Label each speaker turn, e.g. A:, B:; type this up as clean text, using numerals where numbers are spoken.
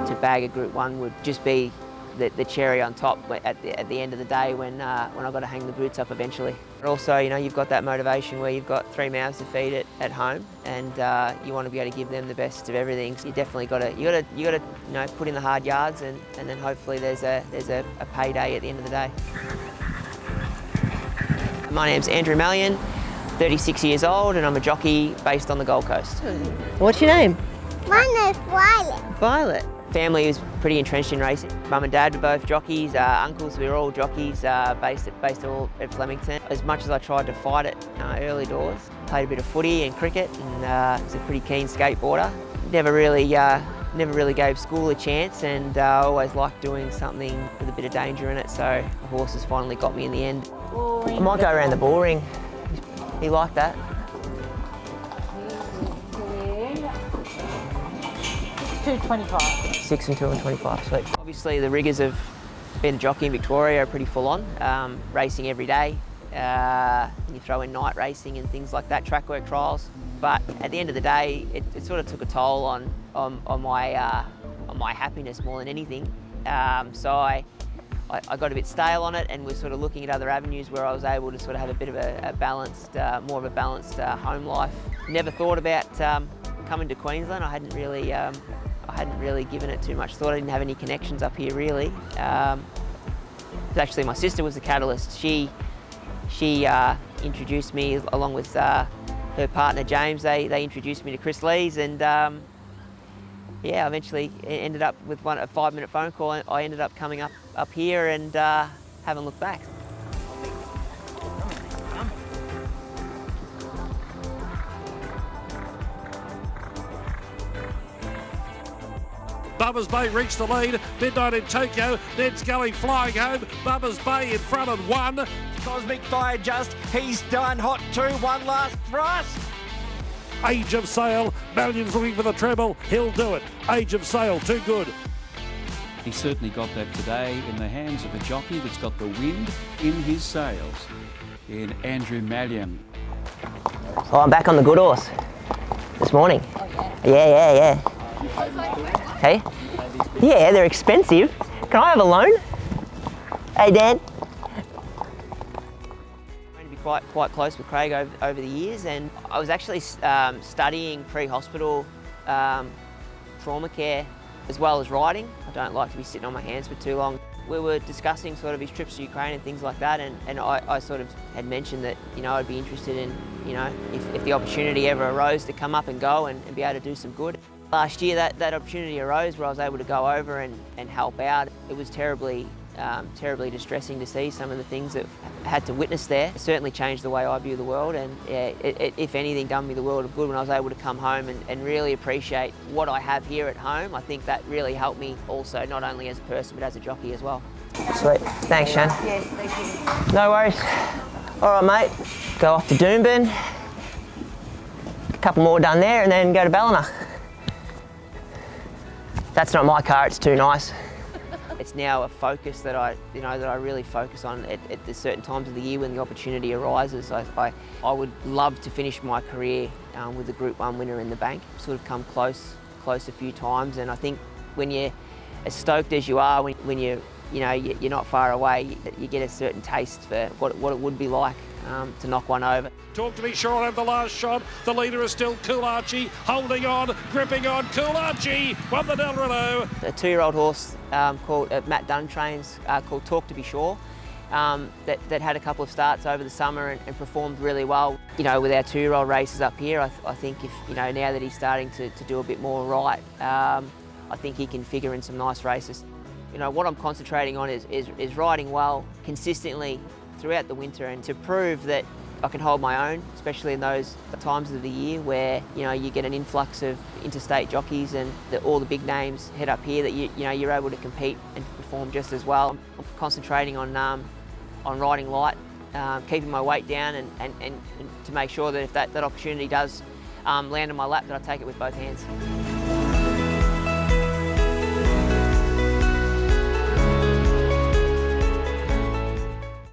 A: to bag a Group 1 would just be the cherry on top at the end of the day when I've got to hang the boots up eventually. But also, you've got that motivation where you've got 3 mouths to feed at home, and you want to be able to give them the best of everything. So you definitely got to put in the hard yards, and then hopefully there's a payday at the end of the day. My name's Andrew Mallyon, 36 years old, and I'm a jockey based on the Gold Coast.
B: What's your name?
C: My name's Violet.
A: Violet. Family is pretty entrenched in racing. Mum and Dad were both jockeys, uncles, we were all jockeys based all at Flemington. As much as I tried to fight it early doors, played a bit of footy and cricket, and was a pretty keen skateboarder. Never really gave school a chance, and always liked doing something with a bit of danger in it, so the horses finally got me in the end. I might go around the ball ring. You like that?
B: 2.25.
A: 6 and 2 and 25, sweet. Obviously the rigours of being a jockey in Victoria are pretty full on. Racing every day, you throw in night racing and things like that, track work trials. But at the end of the day, it sort of took a toll on my happiness more than anything. So I got a bit stale on it, and was sort of looking at other avenues where I was able to sort of have a bit of a balanced, more of a balanced home life. Never thought about coming to Queensland. I hadn't really given it too much thought. I didn't have any connections up here really. Actually, my sister was the catalyst. She introduced me along with her partner James. They introduced me to Chris Lees, and yeah, eventually ended up with a 5-minute phone call. I ended up coming up here and haven't looked back.
D: Bubba's Bay reached the lead. Midnight in Tokyo. Ned's going flying home. Bubba's Bay in front and 1.
E: Cosmic Fire just. He's done hot 2. One last thrust.
D: Age of Sail. Mallyon's looking for the treble. He'll do it. Age of Sail, too good.
F: He certainly got that today in the hands of a jockey that's got the wind in his sails, in Andrew Mallyon.
A: Oh, I'm back on the good horse this morning. Yeah. Hey? Yeah, they're expensive. Can I have a loan? Hey, Dan. I'm going to be quite close with Craig over the years, and I was actually studying pre-hospital trauma care as well as riding. I don't like to be sitting on my hands for too long. We were discussing sort of his trips to Ukraine and things like that, and I sort of had mentioned that, I'd be interested in, if the opportunity ever arose to come up and go and be able to do some good. Last year that opportunity arose where I was able to go over and help out. It was terribly distressing to see some of the things that I had to witness there. It certainly changed the way I view the world, and yeah, it if anything done me the world of good when I was able to come home and really appreciate what I have here at home. I think that really helped me also, not only as a person but as a jockey as well. Sweet, thanks Shan.
B: Yes, thank you.
A: No worries. All right mate, go off to Doomben, a couple more done there, and then go to Ballina. That's not my car, it's too nice. It's now a focus that I really focus on at the certain times of the year when the opportunity arises. I would love to finish my career with a Group 1 winner in the bank. Sort of come close a few times, and I think when you're as stoked as you are, when you're not far away, you get a certain taste for what it would be like to knock one over.
D: Talk to me, Sean, of the last shot. The leader is still Cool-Archie, holding on, gripping on. Cool-Archie won the Delrado.
A: A 2-year-old horse called Matt Dunn trains called Talk to Be Sure. That had a couple of starts over the summer and performed really well. With our 2-year-old races up here, I think if now that he's starting to do a bit more right, I think he can figure in some nice races. What I'm concentrating on is riding well consistently throughout the winter, and to prove that I can hold my own, especially in those times of the year where you get an influx of interstate jockeys and all the big names head up here, that you're able to compete and perform just as well. I'm concentrating on riding light, keeping my weight down, and to make sure that if that opportunity does land on my lap, that I take it with both hands.